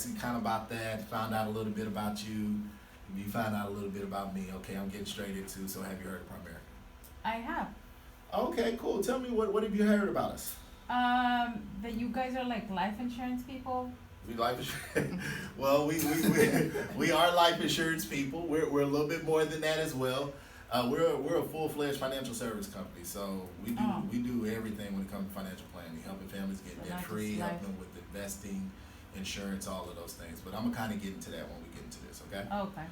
ask you kind of about that, found out a little bit about you. You found out a little bit about me. Okay, I'm getting straight into, so have you heard of Primerica? I have. Okay, cool. Tell me, what have you heard about us? That you guys are like life insurance people. We life insurance. Well, we are life insurance people. We're a little bit more than that as well. We're a full-fledged financial service company, so we do everything when it comes to financial planning, helping families get So debt not free, just life. helping them with investing, insurance, all of those things. But I'm gonna kind of get into that when we get into this. Okay. Okay.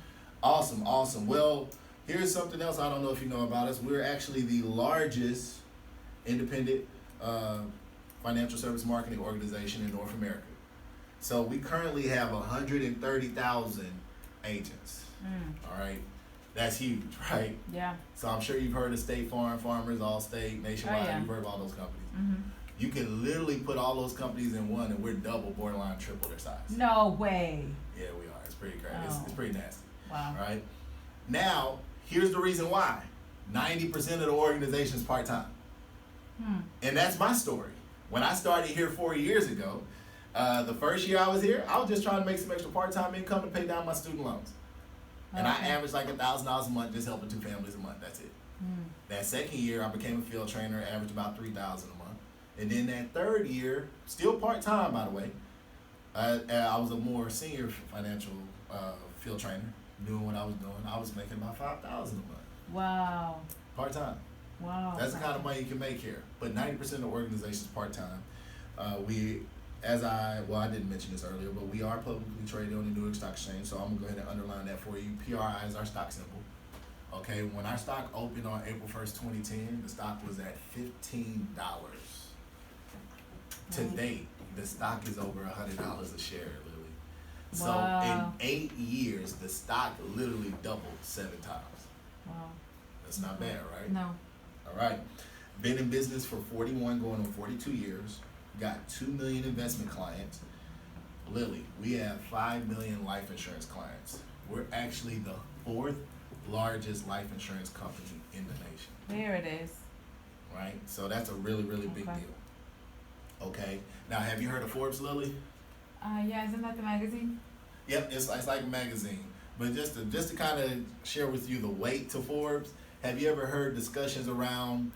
Awesome. Well, here's something else. I don't know if you know about us. We're actually the largest independent financial service marketing organization in North America. So we currently have 130,000 agents. All right, that's huge, right? Yeah. So I'm sure you've heard of State Farm, Farmers, Allstate, Nationwide. Oh, yeah. You've heard of all those companies. Mhm. You can literally put all those companies in one, and we're double, borderline triple their size. No way. Yeah, we are. It's pretty crazy. Oh. It's pretty nasty. Wow. All right. Now, here's the reason why. 90% of the organization is part-time. And that's my story. When I started here 4 years ago, the first year I was here, I was just trying to make some extra part-time income to pay down my student loans. And I Okay. averaged like $1,000 a month just helping 2 families a month. That's it. That second year, I became a field trainer, averaged about $3,000 a month. And then that third year, still part-time by the way, I was a more senior financial field trainer, doing what I was doing. I was making about $5,000 a month, Wow. part-time. Wow. That's the kind of money you can make here. But 90% of the organization is part-time. I didn't mention this earlier, but we are publicly traded on the New York Stock Exchange, so I'm gonna go ahead and underline that for you. PRI is our stock symbol. Okay, when our stock opened on April 1st, 2010, the stock was at $15. To Right. date, the stock is over $100 a share, Lily. So Wow. in 8 years, the stock literally doubled 7 times. Wow. That's not bad, right? No. All right. Been in business for 41, going on 42 years. Got 2 million investment clients. Lily, we have 5 million life insurance clients. We're actually the 4th largest life insurance company in the nation, There it is. right? So that's a really, really big Okay. deal. Okay. Now, have you heard of Forbes, Lily? Yeah, isn't that the magazine? Yep, it's like a magazine. But just to kind of share with you the weight to Forbes, have you ever heard discussions around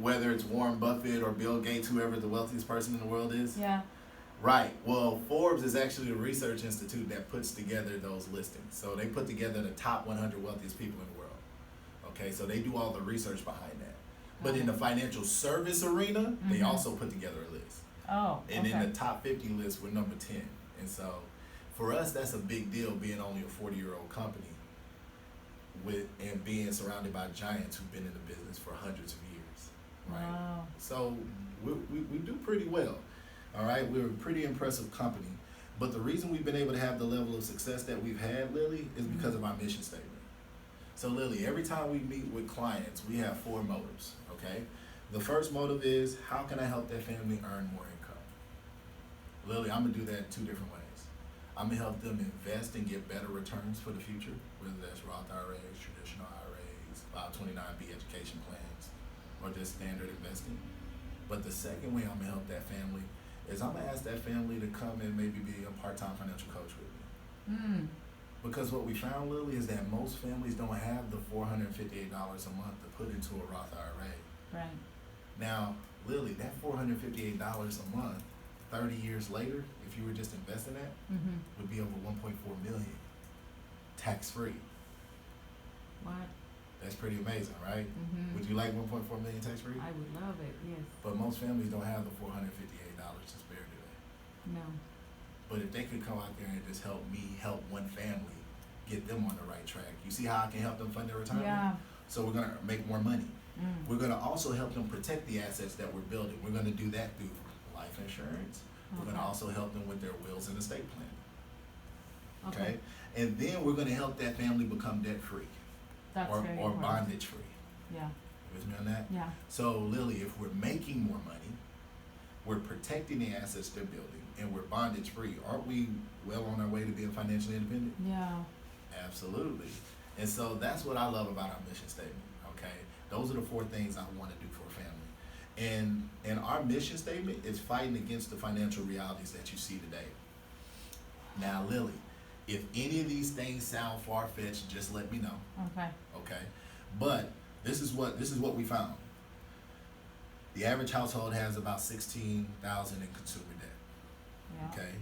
whether it's Warren Buffett or Bill Gates, whoever the wealthiest person in the world is? Yeah. Right. Well, Forbes is actually a research institute that puts together those listings. So they put together the top 100 wealthiest people in the world. Okay, so they do all the research behind that. But in the financial service arena, they Mhm. also put together a list. Oh. And Okay. in the top 50 list, we're number 10. And so for us, that's a big deal, being only a 40-year-old company and being surrounded by giants who've been in the business for hundreds of years. Right? Wow. So we do pretty well. All right, we're a pretty impressive company. But the reason we've been able to have the level of success that we've had, Lily, is because of our mission statement. So Lily, every time we meet with clients, we have 4 motives, okay? The first motive is, how can I help that family earn more income? Lily, I'm gonna do that 2 different ways. I'm gonna help them invest and get better returns for the future, whether that's Roth IRAs, traditional IRAs, 529B education plans, or just standard investing. But the second way I'm gonna help that family is I'm gonna ask that family to come and maybe be a part-time financial coach with me. Because what we found, Lily, is that most families don't have the $458 a month to put into a Roth IRA. Right. Now, Lily, that $458 a month, 30 years later, if you were just investing that, would be over 1.4 million, tax-free. What? That's pretty amazing, right? Would you like 1.4 million tax-free? I would love it. Yes. But most families don't have the $458 to spare, do they? No. But if they could come out there and just help me help one family get them on the right track, you see how I can help them fund their retirement? Yeah. So we're gonna make more money. Mm. We're gonna also help them protect the assets that we're building. We're gonna do that through life insurance. We're gonna Okay. also help them with their wills and estate planning. Okay? Okay. And then we're gonna help that family become debt free That's or very important. bondage free. Yeah. You with me on that? Yeah. So Lily, if we're making more money, we're protecting the assets they're building, and we're bondage free, aren't we well on our way to being financially independent? Yeah. Absolutely. And so that's what I love about our mission statement, okay? Those are the 4 things I want to do for a family. And our mission statement is fighting against the financial realities that you see today. Now, Lily, if any of these things sound far-fetched, just let me know, Okay. okay? But this is what we found. The average household has about 16,000 in consumer debt. Yeah. Okay.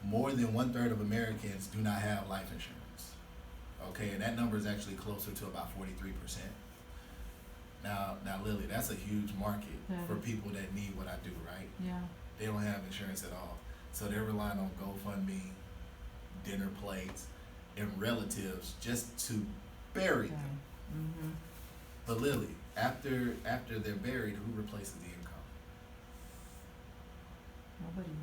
More than 1/3 of Americans do not have life insurance. Okay, and that number is actually closer to about 43%. Now, Lily, that's a huge market for people that need what I do, right? Yeah. They don't have insurance at all, so they're relying on GoFundMe, dinner plates, and relatives just to bury Okay. them. Mhm. But Lily, after they're buried, who replaces the income? Nobody.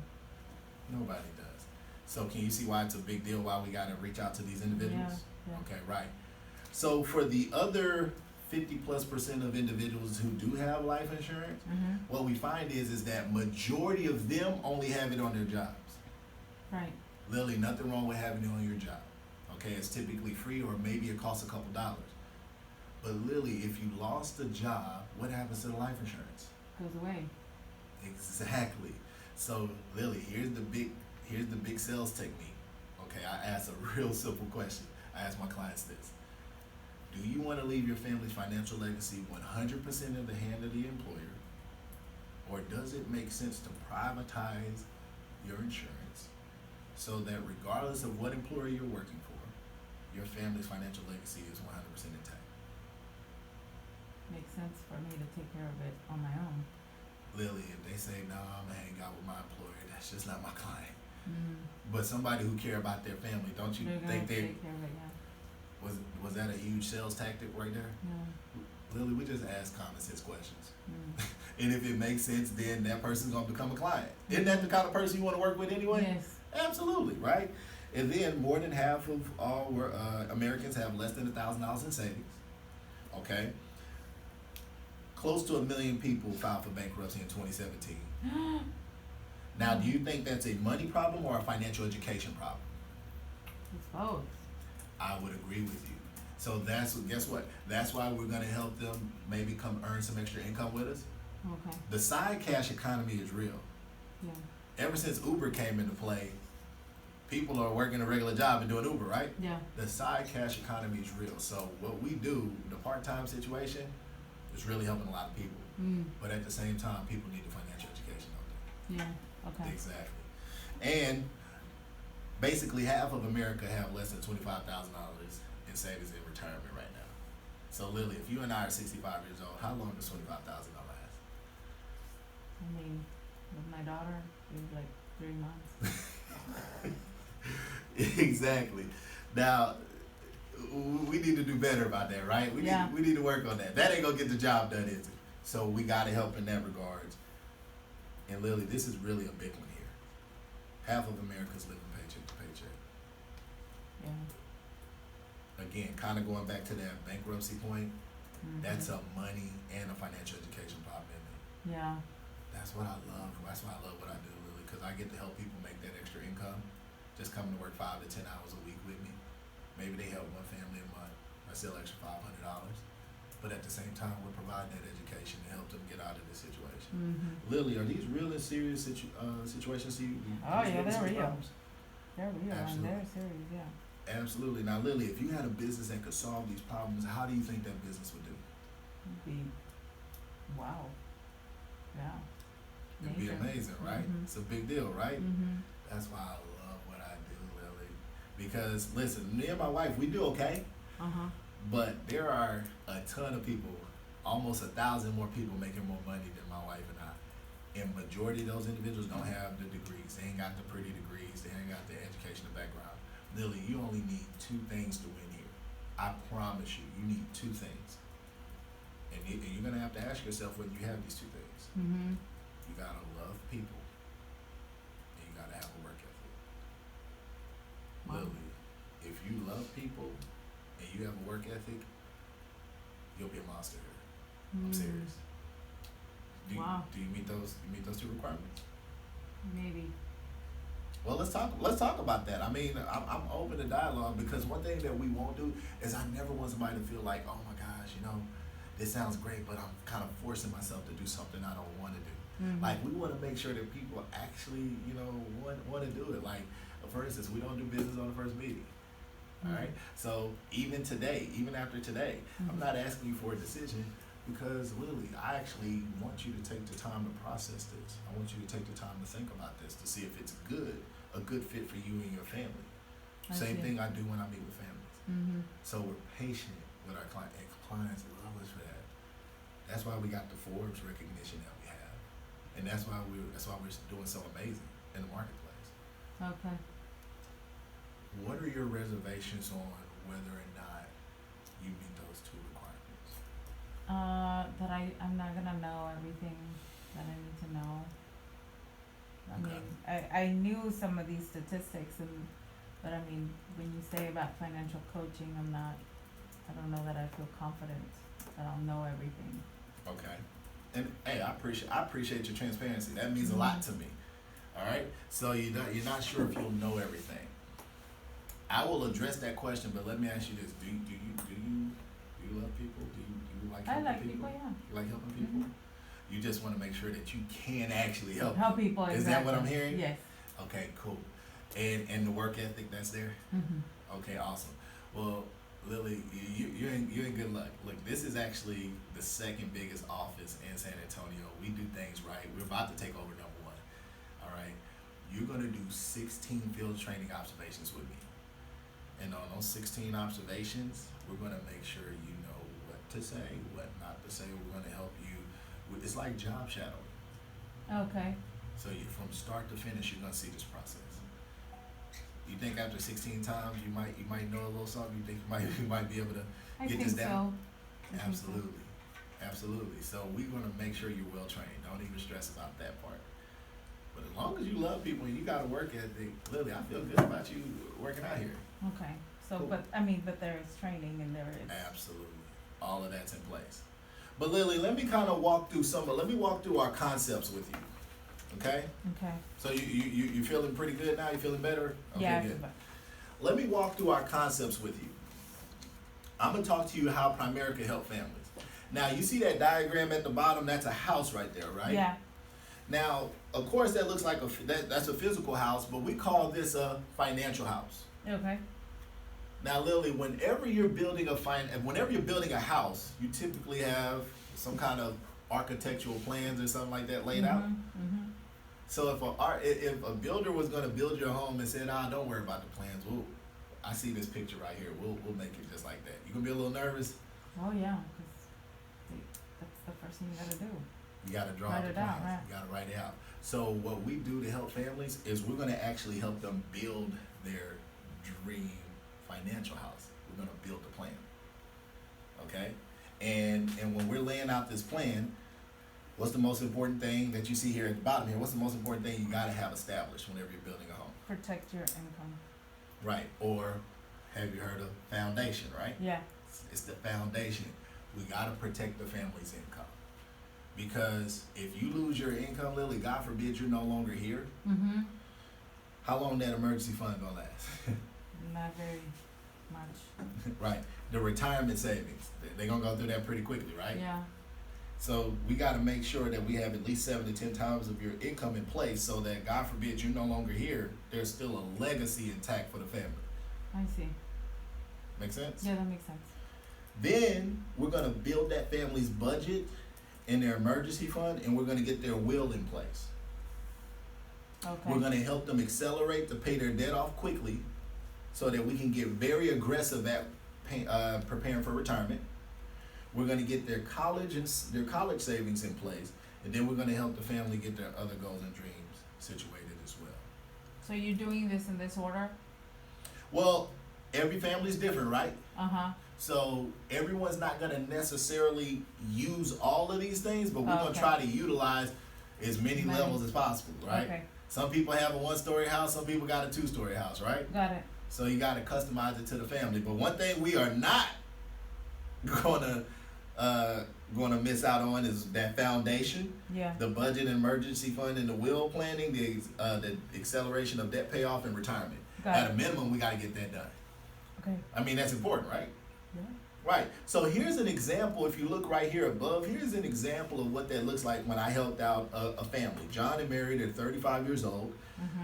Nobody does. So can you see why it's a big deal? Why we gotta reach out to these individuals? Yeah. Okay, right. So for the other 50+% of individuals who do have life insurance, Mhm. what we find is that majority of them only have it on their jobs. Right. Lily, nothing wrong with having it on your job. Okay, it's typically free or maybe it costs a couple dollars. But Lily, if you lost a job, what happens to the life insurance? Goes away. Exactly. So Lily, here's the big sales technique. Okay, I ask a real simple question. I ask my clients this. Do you want to leave your family's financial legacy 100% in the hand of the employer? Or does it make sense to privatize your insurance so that regardless of what employer you're working for, your family's financial legacy is 100% intact? Makes sense for me to take care of it on my own. Lily, if they say, no, I'm gonna hang out with my employer, that's just not my client. Mm. But somebody who care about their family, don't you They're gonna think they, take care of it, yeah. was that a huge sales tactic right there? Yeah. Lily, we just ask common sense questions. Mm. And if it makes sense, then that person's gonna become a client. Isn't that the kind of person you wanna work with anyway? Yes. Absolutely, right? And then more than half of all Americans have less than $1,000 in savings. Okay? Close to 1 million people filed for bankruptcy in 2017. Now, do you think that's a money problem or a financial education problem? It's both. I would agree with you. So guess what? That's why we're gonna help them maybe come earn some extra income with us. Okay. The side cash economy is real. Yeah. Ever since Uber came into play, people are working a regular job and doing Uber, right? Yeah. The side cash economy is real. So what we do, the part-time situation, is really helping a lot of people. Mm. But at the same time, people need the financial education out there. Yeah. Okay. Exactly. And basically half of America have less than $25,000 in savings in retirement right now. So Lily, if you and I are 65 years old, how long does $25,000 last? I mean, with my daughter, it was like 3 months. Exactly. Now, we need to do better about that, right? We need to work on that. That ain't gonna get the job done, is it? So we gotta help in that regards. And Lily, this is really a big one here. Half of America's living paycheck to paycheck. Yeah. Again, kind of going back to that bankruptcy point, Mhm. that's a money and a financial education problem, isn't it? Yeah. That's what I love. That's why I love what I do, Lily, because I get to help people make that extra income. Just coming to work 5 to 10 hours a week with me. Maybe they help one family a month. I sell extra $500. But at the same time, we're providing that education to help them get out of this situation. Mhm. Lily, are these real and serious situations? Oh yeah, they're real. They're real and Absolutely. they're serious. Yeah. Absolutely. Now, Lily, if you had a business that could solve these problems, how do you think that business would do? It'd be wow. Yeah. It'd be amazing, right? Mhm. It's a big deal, right? Mhm. That's why I love what I do, Lily. Because listen, me and my wife, we do okay, Uh huh. but there are a ton of people, almost 1,000 more people making more money than my wife and I. And majority of those individuals don't have the degrees. They ain't got the pretty degrees. They ain't got the educational background. Lily, you only need 2 things to win here. I promise you, you need 2 things. And you're gonna have to ask yourself whether you have these 2 things. Mhm. You gotta love people, and you gotta have a work ethic. Wow. Lily, if you love people and you have a work ethic, you'll be a monster here. I'm Mm. serious. Wow. Do you meet those 2 requirements? Maybe. Well, let's talk about that. I mean, I'm open to dialogue because one thing that we won't do is I never want somebody to feel like, oh my gosh, this sounds great, but I'm kind of forcing myself to do something I don't want to do. Mhm. Like, we want to make sure that people actually, want to do it. Like, For instance, we don't do business on the first meeting. All right. So even today, even after today, I'm not asking you for a decision because Lily, I actually want you to take the time to process this. I want you to take the time to think about this to see if it's a good fit for you and your family. Same thing I do when I meet with families. So we're patient with our client, and clients love us for that. That's why we got the Forbes recognition that we have, and that's why we're doing so amazing in the marketplace. Okay. What are your reservations on whether or not you meet those two requirements? That I'm not gonna know everything that I need to know. I Okay. mean, I knew some of these statistics but I mean, when you say about financial coaching, I don't know that I feel confident that I'll know everything. Okay. And hey, I appreciate your transparency. That means a lot to me. All right. So you're not sure if you'll know everything. I will address that question, but let me ask you this: Do you love people? Do you like I helping like people? people, yeah. You like helping people? You just want to make sure that you can actually help. Help people, exactly. Is that what I'm hearing? Yes. Okay, cool. And the work ethic that's there. Okay, awesome. Well, Lily, you're in good luck. Look, this is actually the second biggest office in San Antonio. We do things right. We're about to take over #1. All right. You're gonna do 16 field training observations with me. And on those 16 observations, we're going to make sure you know what to say, what not to say. We're going to help you. It's like job shadowing. Okay. So from start to finish, you're going to see this process. You think after 16 times, you might know a little something? You think you might be able to get this down? Absolutely. Absolutely. So we're going to make sure you're well trained. Don't even stress about that part. But as long as you love people and you got a work ethic, Lily, I feel good about you working out here. Okay. So, Cool. but there is training and there is. Absolutely. All of that's in place. But Lily, let me walk through our concepts with you. Okay? Okay. So you feeling pretty good now? You feeling better? Okay, Yeah. good. Let me walk through our concepts with you. I'm going to talk to you how Primerica help families. Now, you see that diagram at the bottom? That's a house right there, right? Yeah. Now, of course, that looks like that's a physical house, but we call this a financial house. Okay. Now, Lily, whenever you're building a house, you typically have some kind of architectural plans or something like that laid out. So if a builder was going to build your home and said, don't worry about the plans. I see this picture right here. We'll make it just like that. You gonna be a little nervous? Oh yeah, because that's the first thing you gotta do. You gotta draw out the plans. Right. You gotta write it out. So what we do to help families is we're gonna actually help them build their dream financial house. We're gonna build the plan. Okay? And when we're laying out this plan, what's the most important thing that you see here at the bottom here? What's the most important thing you gotta have established whenever you're building a home? Protect your income. Right. Or have you heard of foundation, right? Yeah. It's the foundation. We gotta protect the family's income. Because if you lose your income, Lily, God forbid you're no longer here, how long that emergency fund gonna last? Not very much. Right. The retirement savings, they're gonna go through that pretty quickly, right? Yeah. So we gotta make sure that we have at least 7 to 10 times of your income in place so that God forbid you're no longer here, there's still a legacy intact for the family. I see. Make sense? Yeah, that makes sense. Then we're gonna build that family's budget and their emergency fund, and we're gonna get their will in place. Okay. We're gonna help them accelerate to pay their debt off quickly so that we can get very aggressive at preparing for retirement. We're gonna get their college savings in place, and then we're gonna help the family get their other goals and dreams situated as well. So you're doing this in this order? Well, every family's different, right? Uh-huh. So everyone's not gonna necessarily use all of these things, but we're gonna Okay. try to utilize as many levels as possible, right? Okay. Some people have a 1-story house, some people got a 2-story house, right? Got it. So you gotta customize it to the family. But one thing we are not gonna miss out on is that foundation, Yeah. the budget and emergency fund, and the will planning, the acceleration of debt payoff and retirement. Got At a it. minimum, we gotta get that done. Okay. I mean, that's important, right? Yeah. Right. So here's an example. If you look right here above, here's an example of what that looks like when I helped out a family. John and Mary, they're 35 years old.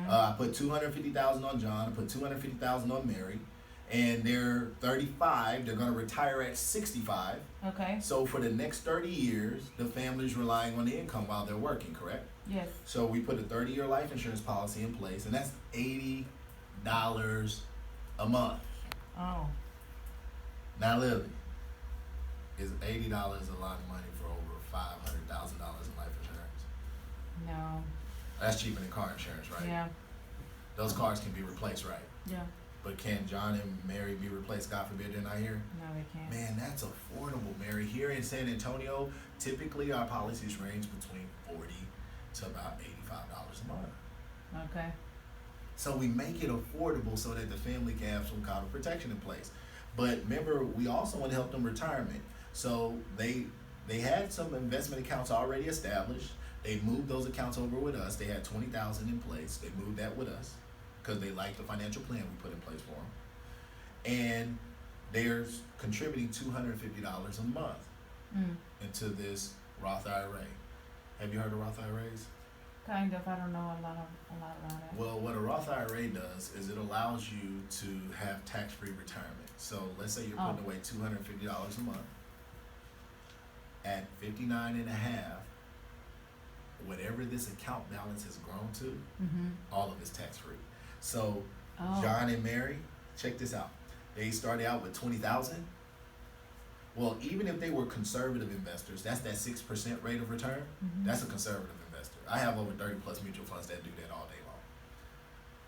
I put 250,000 on John. I put 250,000 on Mary, and they're 35. They're going to retire at 65. Okay. So for the next 30 years, the family's relying on the income while they're working. Correct? Yes. So we put a 30-year life insurance policy in place, and that's $80 a month. Oh. Now, Lily, is $80 a lot of money for over $500,000 in life insurance? No. That's cheaper than car insurance, right? Yeah. Those cars can be replaced, right? Yeah. But can John and Mary be replaced? God forbid they're not here. No, they can't. Man, that's affordable, Mary. Here in San Antonio, typically our policies range between $40 to about $85 a month. Okay. So we make it affordable so that the family can have some kind of protection in place. But remember, we also want to help them retirement. So they had some investment accounts already established. They moved those accounts over with us. They had 20,000 in place. They moved that with us because they liked the financial plan we put in place for them. And they're contributing $250 a month into this Roth IRA. Have you heard of Roth IRAs? Kind of. I don't know a lot about it. Well, what a Roth IRA does is it allows you to have tax-free retirement. So let's say you're putting away $250 a month. At 59 and a half, whatever this account balance has grown to, all of it's tax-free. So John and Mary, check this out. They started out with 20,000. Well, even if they were conservative investors, that's that 6% rate of return. That's a conservative investor. I have over 30 plus mutual funds that do that all day long.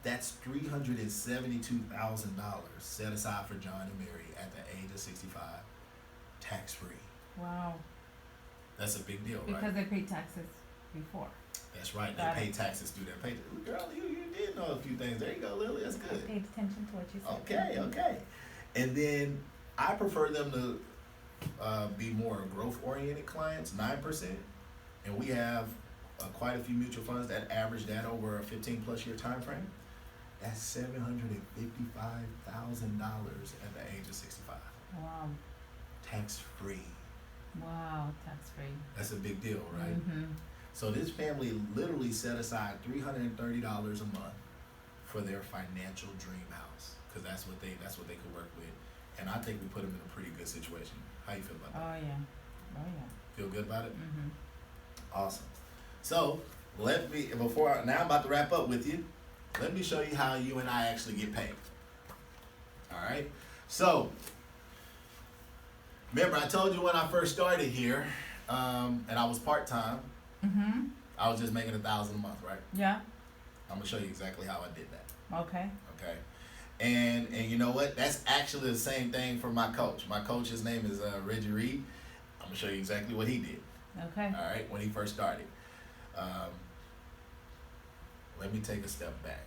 That's $372,000 set aside for John and Mary at the age of 65, tax-free. Wow. That's a big deal, right? Because they paid taxes before. That's right. Got They pay it. taxes through their pay. Girl, you did know a few things. There you go, Lily. That's I good. paid attention to what you said. Okay. And then I prefer them to be more growth-oriented clients, 9%. And we have quite a few mutual funds that average that over a 15-plus year time frame. That's $755,000 at the age of 65. Wow. Tax-free. Wow. Tax free. That's a big deal, right? So this family literally set aside $330 a month for their financial dream house, because that's what they could work with, and I think we put them in a pretty good situation. How you feel about that? Oh yeah. Feel good about it? Awesome. So now I'm about to wrap up with you. Let me show you how you and I actually get paid. All right. So remember, I told you when I first started here, and I was part-time. I was just making $1,000 a month, right? Yeah. I'm gonna show you exactly how I did that. Okay. Okay. And you know what? That's actually the same thing for my coach. My coach, his name is Reggie Reed. I'm gonna show you exactly what he did. Okay. All right, when he first started. Let me take a step back.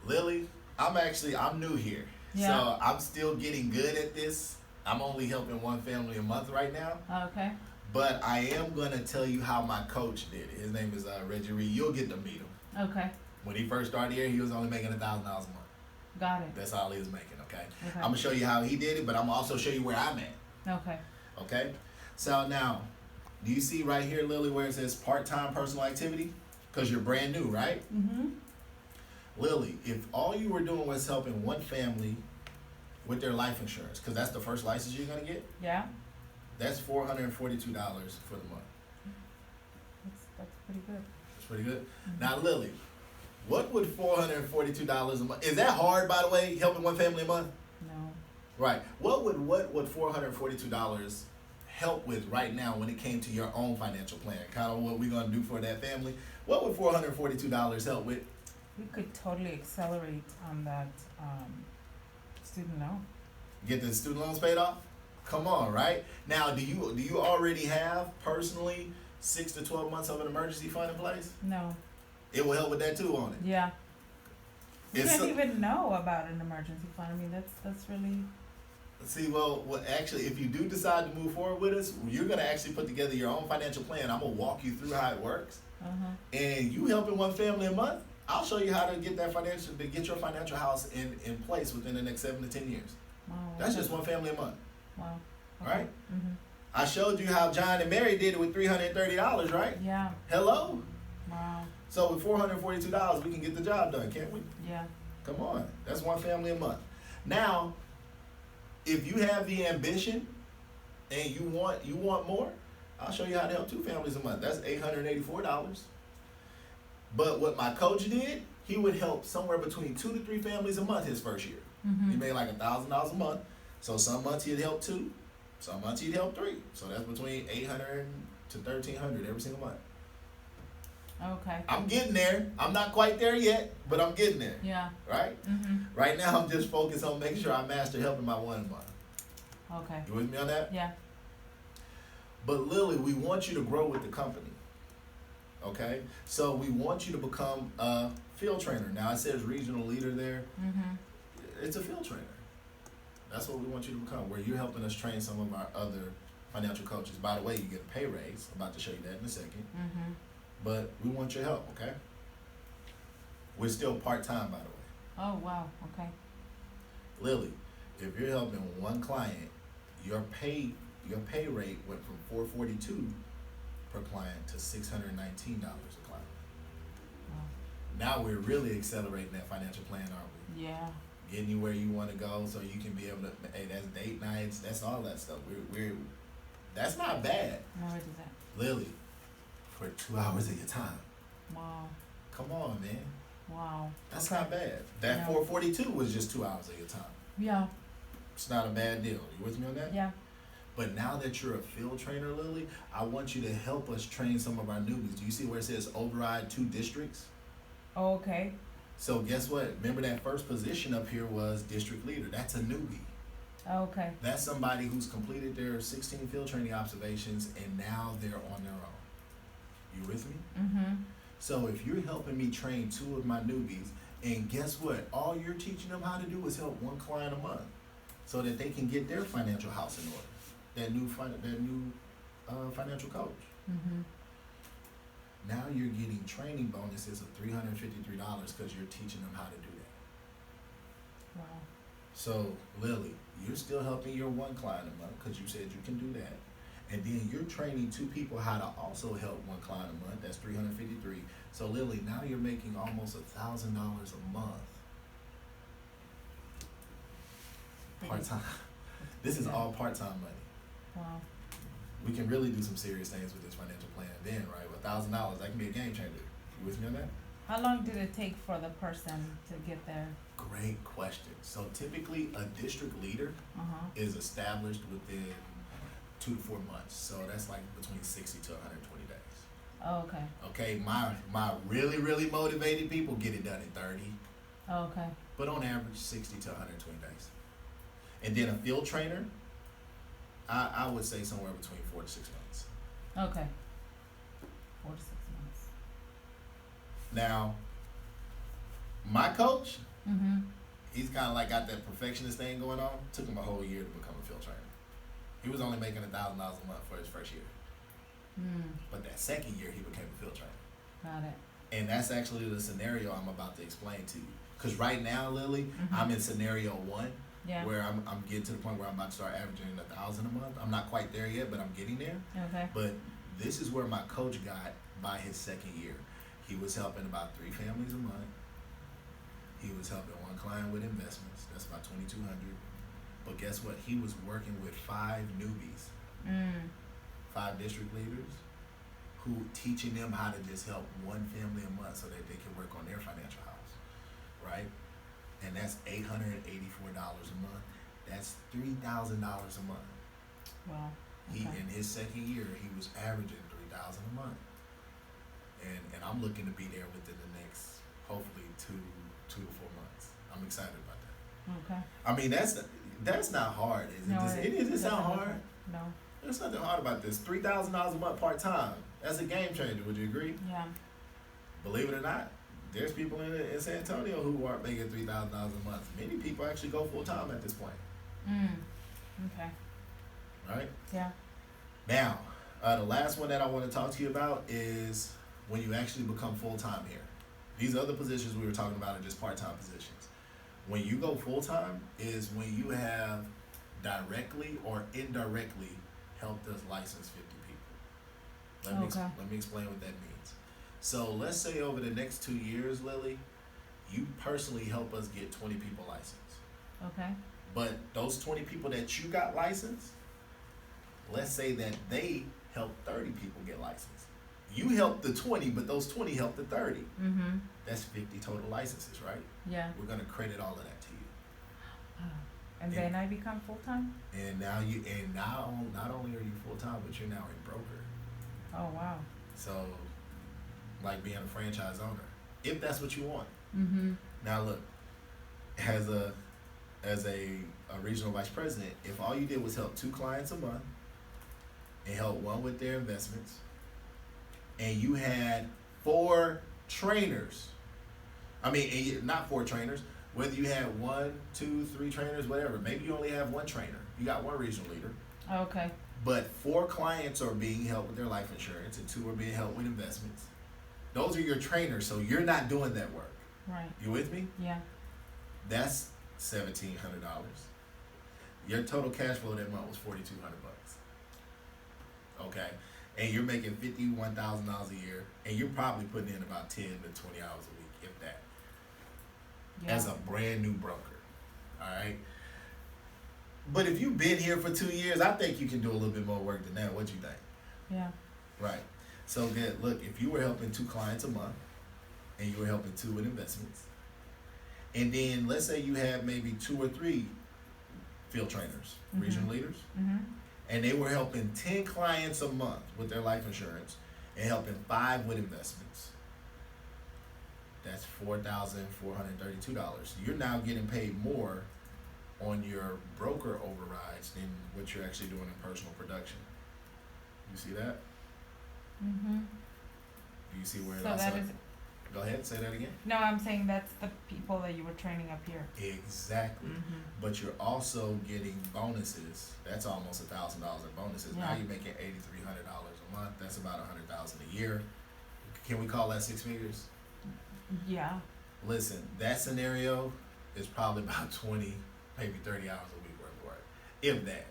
Lily, I'm new here. Yeah. So I'm still getting good at this. I'm only helping one family a month right now. Okay. But I am going to tell you how my coach did it. His name is Reggie Reed. You'll get to meet him. Okay. When he first started here, he was only making $1,000 a month. Got it. That's all he was making, okay? Okay. I'm going to show you how he did it, but I'm also show you where I'm at, Okay. okay? So now, do you see right here, Lily, where it says part-time personal activity? Because you're brand new, right? Lily, if all you were doing was helping one family with their life insurance, because that's the first license you're going to get, Yeah. that's $442 for the month. That's pretty good. That's pretty good. Now, Lily, what would $442 a month? Is that hard, by the way, helping one family a month? No. Right. What would $442 help with right now when it came to your own financial plan? Kind of what we're gonna do for that family. What would $442 help with? We could totally accelerate on that student loan. Get the student loans paid off? Come on, right? Now, do you already have personally 6 to 12 months of an emergency fund in place? No. It will help with that too, on it. Yeah. We It's didn't even know about an emergency fund. I mean, that's really. See, well, actually, if you do decide to move forward with us, you're going to actually put together your own financial plan. I'm going to walk you through how it works. And you helping one family a month, I'll show you how to get your financial house in place within the next 7 to 10 years. Wow. That's just one family a month. Wow. Right? Mm-hmm. I showed you how John and Mary did it with $330, right? Yeah. Hello? Wow. So with $442, we can get the job done, can't we? Yeah. Come on. That's one family a month. Now, if you have the ambition and you want more, I'll show you how to help 2 families a month. That's $884. But what my coach did, he would help somewhere between 2 to 3 families a month his first year. Mm-hmm. He made like $1,000 a month. So some months he'd help 2, some months he'd help 3. So that's between $800 to $1,300 every single month. Okay. I'm getting there. I'm not quite there yet, but I'm getting there. Yeah. Right? Mm-hmm. Right now I'm just focused on making sure I master helping my one a month. Okay. You with me on that? Yeah. But Lily, we want you to grow with the company. Okay? So we want you to become a field trainer. Now it says regional leader there. Mm-hmm. It's a field trainer. That's what we want you to become, where you're helping us train some of our other financial coaches. By the way, you get a pay raise. I'm about to show you that in a second. Mm-hmm. But we want your help, okay? We're still part-time, by the way. Oh, wow. Okay. Lily, if you're helping one client, your pay rate went from $442 per client to $619 a client. Wow. Now we're really accelerating that financial plan, aren't we? Yeah. Getting you where you want to go, so you can be able to. Hey, that's date nights. That's all that stuff. We're that's not bad, No, it isn't. Lily. For 2 hours of your time. Wow. Come on, man. Wow. That's Okay. not bad. That No. 442 was just 2 hours of your time. Yeah. It's not a bad deal. You with me on that? Yeah. But now that you're a field trainer, Lily, I want you to help us train some of our newbies. Do you see where it says override 2 districts? Oh, okay. So guess what? Remember that first position up here was district leader. That's a newbie. Okay. That's somebody who's completed their 16 field training observations and now they're on their own. You with me? Mm-hmm. So if you're helping me train 2 of my newbies, and guess what? All you're teaching them how to do is help 1 client a month, so that they can get their financial house in order. That new financial coach. Mm-hmm. Now you're getting training bonuses of $353 because you're teaching them how to do that. Wow. So Lily, you're still helping your 1 client a month because you said you can do that. And then you're training 2 people how to also help 1 client a month. That's $353. So Lily, now you're making almost $1,000 a month part time. This is all part time money. Wow. We can really do some serious things with this financial plan. Then, right, with $1,000, that can be a game changer. You with me on that? How long did it take for the person to get there? Great question. So typically, a district leader Uh-huh. is established within 2 to 4 months. So that's like between 60 to 120 days. Oh, okay. Okay, my really motivated people get it done in 30, Oh, okay. but on average 60 to 120 days. And then a field trainer, I would say somewhere between 4 to 6 months. Okay. 4 to 6 months. Now, my coach, Mm-hmm. he's kind of like got that perfectionist thing going on. Took him a whole year to become a field trainer. He was only making $1,000 a month for his first year, but that second year he became a field trainer. Got it. And that's actually the scenario I'm about to explain to you. Because right now, Lily, Mhm. I'm in scenario 1, Yeah. where I'm getting to the point where I'm about to start averaging $1,000 a month. I'm not quite there yet, but I'm getting there. Okay. But this is where my coach got by his second year. He was helping about 3 families a month. He was helping 1 client with investments. That's about $2,200. But guess what? He was working with 5 newbies, 5 district leaders, who teaching them how to just help 1 family a month so that they can work on their financial house, right? And that's $884 a month. That's $3,000 a month. Wow. He Okay. in his second year, he was averaging $3,000 a month, and I'm looking to be there within the next hopefully 2 to 4 months. I'm excited about that. Okay. I mean, that's not hard, is it? No, Does it sound definitely hard? No. There's nothing hard about this. $3,000 a month part time. That's a game changer. Would you agree? Yeah. Believe it or not, there's people in San Antonio who aren't making $3,000 a month. Many people actually go full time at this point, Okay. right? Yeah. Now, the last one that I want to talk to you about is when you actually become full time here. These other positions we were talking about are just part time positions. When you go full time is when you have directly or indirectly helped us license 50 people. Okay. Let me explain what that means. So let's say over the next 2 years, Lily, you personally help us get 20 people licensed. Okay. But those 20 people that you got licensed, let's say that they helped 30 people get licensed. You helped the 20, but those 20 helped the 30. Mm-hmm. That's 50 total licenses, right? Yeah. We're gonna credit all of that to you. Oh. And then I become full-time? And now not only are you full time, but you're now a broker. Oh, wow. So, like being a franchise owner, if that's what you want. Mm-hmm. Now look, as a regional vice president, if all you did was help 2 clients a month and help one with their investments, and you had 4 trainers, not 4 trainers, whether you had 1, 2, 3 trainers, whatever, maybe you only have 1 trainer, you got 1 regional leader, Okay. but 4 clients are being helped with their life insurance and 2 are being helped with investments. Those are your trainers, so you're not doing that work. Right. You with me? Yeah. That's $1,700. Your total cash flow that month was $4,200. Okay, and you're making $51,000 a year, and you're probably putting in about 10 to 20 hours a week, if that, Yeah. as a brand new broker. All right. But if you've been here for 2 years, I think you can do a little bit more work than that. What you think? Yeah. Right. So good. Look, if you were helping 2 clients a month, and you were helping 2 with investments, and then let's say you had maybe 2 or 3 field trainers, Mhm. regional leaders, Mm-hmm. and they were helping 10 clients a month with their life insurance and helping 5 with investments. That's $4,432. You're now getting paid more on your broker overrides than what you're actually doing in personal production. You see that? Mm-hmm. Do you see where it So also? that is, Go ahead, say that again. no, I'm saying that's the people that you were training up here. Exactly. Mm-hmm. But you're also getting bonuses. That's almost $1,000 in bonuses. Now Yeah. you're making $8,300 a month. That's about $100,000 a year. Can we call that 6 figures? Yeah. Listen, that scenario is probably about 20, maybe 30 hours a week worth of work, if that.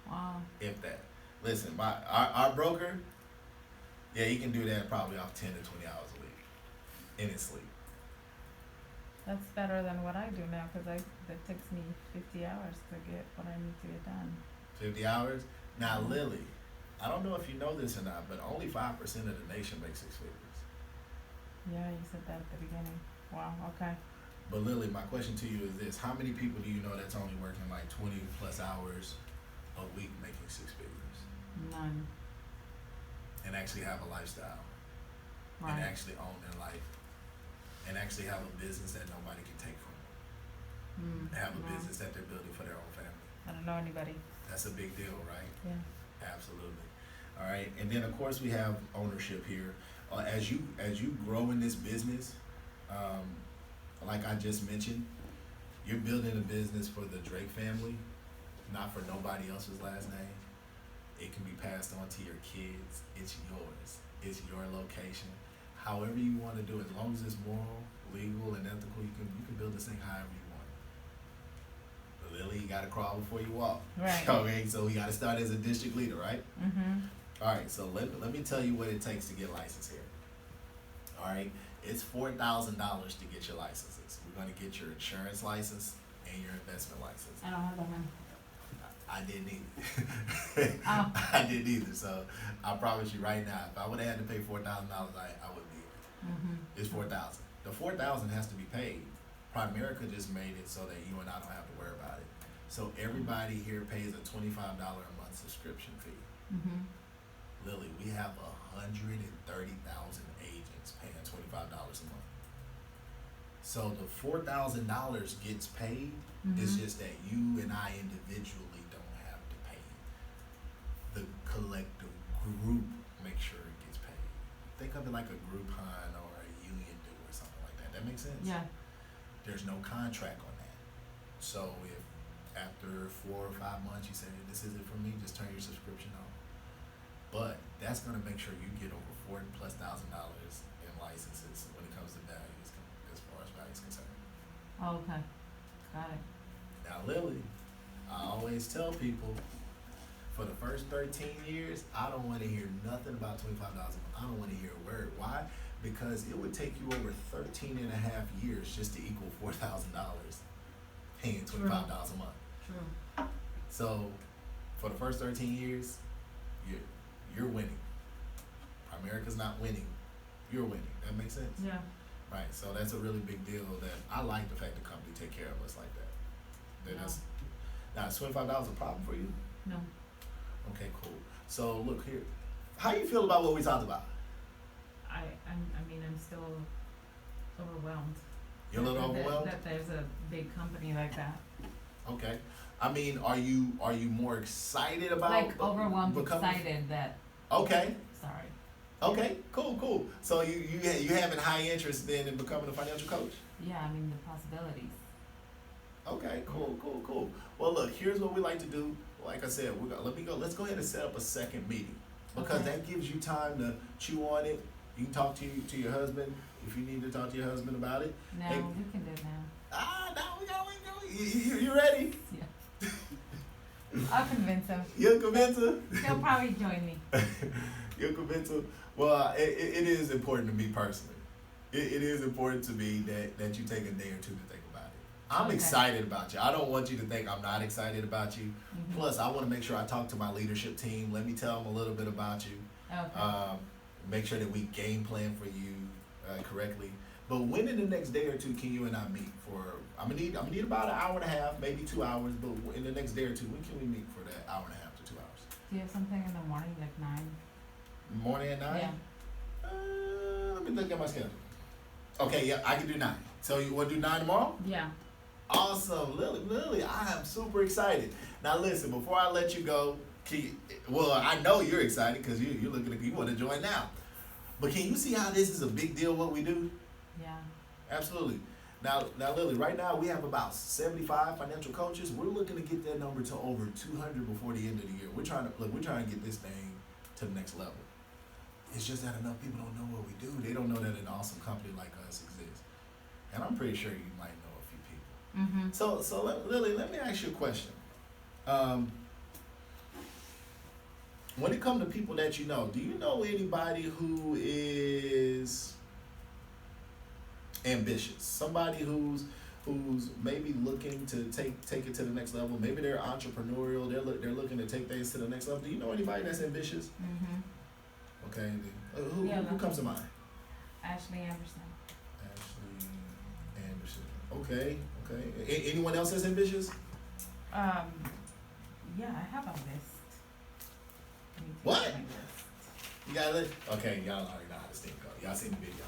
Wow. If that. Listen, our broker, yeah, he can do that probably off 10 to 20 hours a week in his sleep. That's better than what I do now, because that takes me 50 hours to get what I need to get done. 50 hours. Now, Lily, I don't know if you know this or not, but only 5% of the nation makes 6 figures. Yeah, you said that at the beginning. Wow. Okay. But Lily, my question to you is this: how many people do you know that's only working like 20 plus hours a week making 6 figures None. and actually have a lifestyle and Right. actually own their life and actually have a business that nobody can take from them, have a No, business that they're building for their own family? I don't know anybody. That's a big deal, right? Yeah. Absolutely. All right, and then of course we have ownership here. As you grow in this business, like I just mentioned, you're building a business for the Drake family, not for nobody else's last name. It can be passed on to your kids. It's yours. It's your location. However you want to do it, as long as it's moral, legal, and ethical, you can build this thing however you want. But Lily, you gotta crawl before you walk. Right. Okay, so we gotta start as a district leader, right? Mm-hmm. All right, so let me tell you what it takes to get licensed here. All right, it's $4,000 to get your licenses. We're gonna get your insurance license and your investment license. I don't have that one. I didn't either. Oh. I didn't either. So I promise you right now, if I would have had to pay $4,000, I would be. Mm-hmm. It's $4,000. The $4,000 has to be paid. Primerica just made it so that you and I don't have to worry about it. So everybody here pays a $25 a month subscription fee. Mm-hmm. Lily, we have 130,000 agents paying $25 a month. So the $4,000 gets paid. It's just that you and I individually don't have to pay it. The collective group makes sure it gets paid. Think of it like a Groupon or a union do or something like that. That makes sense? Yeah. There's no contract on that. So if after 4 or 5 months you say, this isn't for me, just turn your subscription off. But that's gonna make sure you get over $40,000+ in licenses when it comes to value, as far as value is concerned. Oh, okay. Got it. Now, Lily, I always tell people, for the first 13 years, I don't want to hear nothing about $25 a month. I don't want to hear a word. Why? Because it would take you over 13 and a half years just to equal $4,000 paying $25 a month. True. So, for the first 13 years, you're winning. Primerica's not winning. You're winning. That makes sense? Yeah. Right. So that's a really big deal. That I like the fact the company take care of us like that. That's now is $25 a problem for you? No. Okay, cool. So look here. How you feel about what we talked about? I mean, I'm still overwhelmed. You're a little that- overwhelmed? That there's a big company like that. Okay. I mean, are you more excited about Like overwhelmed, becoming- excited that, Okay. sorry. Okay. Cool. So you having high interest then in becoming a financial coach? Yeah, I mean, the possibilities. Okay, cool. Well, look, here's what we like to do. Like I said, let's go ahead and set up a second meeting because Okay. that gives you time to chew on it. You can talk to your husband if you need to talk to your husband about it. No, Hey. we can do it now. No, we go. You ready? Yeah. I'll convince him. You'll convince her? He'll probably join me. You'll convince her? Well, it is important to me personally. It is important to me that you take a day or two to think about it. I'm Okay. excited about you. I don't want you to think I'm not excited about you. Mhm. Plus, I want to make sure I talk to my leadership team. Let me tell them a little bit about you. Okay. Make sure that we game plan for you correctly. But when in the next day or two can you and I meet for? I'm gonna need about an hour and a half, maybe 2 hours. But in the next day or two, when can we meet for that hour and a half to 2 hours? Do you have something in the morning, like 9? Morning at 9. Yeah. Let me look at my schedule. Okay, yeah, I can do 9. So you want to do 9 tomorrow? Yeah. Awesome, Lily, I am super excited. Now listen, before I let you go, I know you're excited because you want to join now. But can you see how this is a big deal? What we do? Yeah. Absolutely. Now, Lily, right now we have about 75 financial coaches. We're looking to get that number to over 200 before the end of the year. We're trying to get this thing to the next level. It's just that enough people don't know what we do. They don't know that an awesome company like us exists. And I'm pretty sure you might know a few people. Mm-hmm. So Lily, let me ask you a question. When it comes to people that you know, do you know anybody who is ambitious? Somebody who's maybe looking to take it to the next level. Maybe they're entrepreneurial. They're looking to take things to the next level. Do you know anybody that's ambitious? Mm-hmm. Okay. Who comes to mind? Ashley Anderson. Ashley Anderson. Okay. Anyone else that's ambitious? Yeah, I have a list. Let me take What? my list. You got it? Okay, y'all already know how this thing goes. Y'all seen the video.